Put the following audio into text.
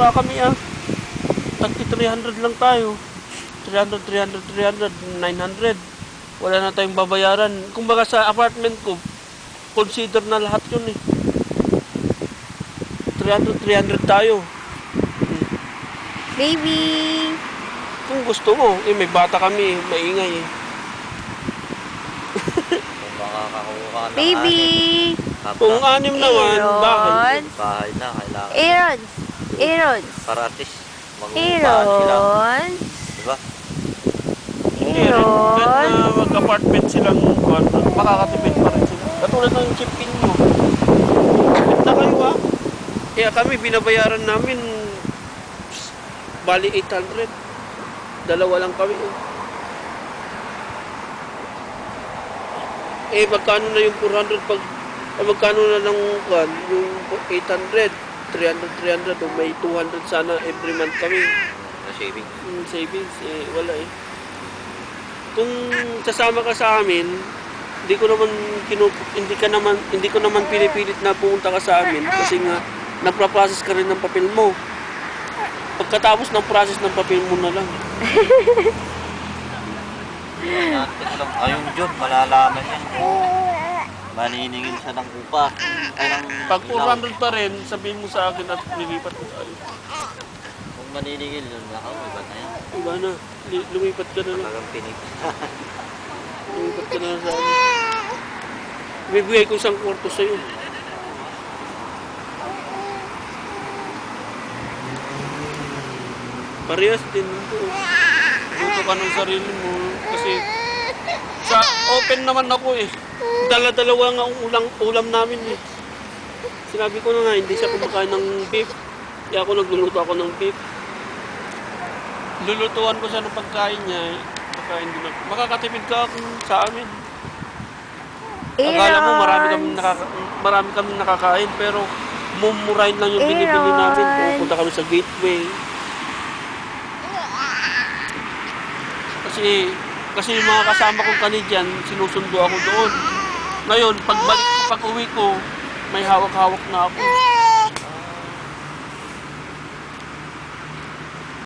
mura kami Tagti 300 lang tayo. 300, 900. Wala na tayong babayaran. Kumbaga sa apartment ko, consider na lahat yun 300 tayo. Baby! Kung gusto mo, may bata kami, maingay Kung makakakuha ng Baby! Kung 6 naman, bakit? Bahay na, kailangan. Aaron! Para at least mag-uupahan sila. Aaron! Diba? Hindi rin. Kahit na mag-apartment silang makakatipid pa rin sila. Katulad ng chip-in nyo. Chip na kayo Kaya kami, binabayaran namin bali 800. Dalawa lang kami. Magkano na yung 400 magkano na ng yung 800, 300, o may 200 sana every month kami. Na saving. Savings, wala Kung sasama ka sa amin, hindi ko naman pinipilit na pumunta ka sa amin kasi nga nagpa-process ka rin ng papel mo. Pagkatapos ng process ng papel mo na lang. Ayun John, malalaman yan. Maniningil siya ng upa. Pag 400 pa rin, sabihin mo sa akin at nilipat ko tayo. Kung maniningil yun, iba na yan. Iba na, lumipat ka na lang. Talagang pinig. Lumipat ka na lang sa akin. Bibigay ko isang kwarto sa'yo. Parehas din ito. Luto ka ng sarili mo. Kasi sa open naman ako Dala-dalawa nga ang ulam namin Sinabi ko na nga, hindi siya kumakain ng beef. Kaya ako nagluluto ako ng beef. Lulutuan ko siya ng pagkain niya. Pagkain din ako. Makakatipid ka sa amin. Akala mo marami kami nakakain, pero mumurahin lang yung binibili namin. Pupunta kami sa Gateway. Kasi yung mga kasama kong Canadian, sinusundo ako doon. Ngayon, pag uwi ko, may hawak-hawak na ako.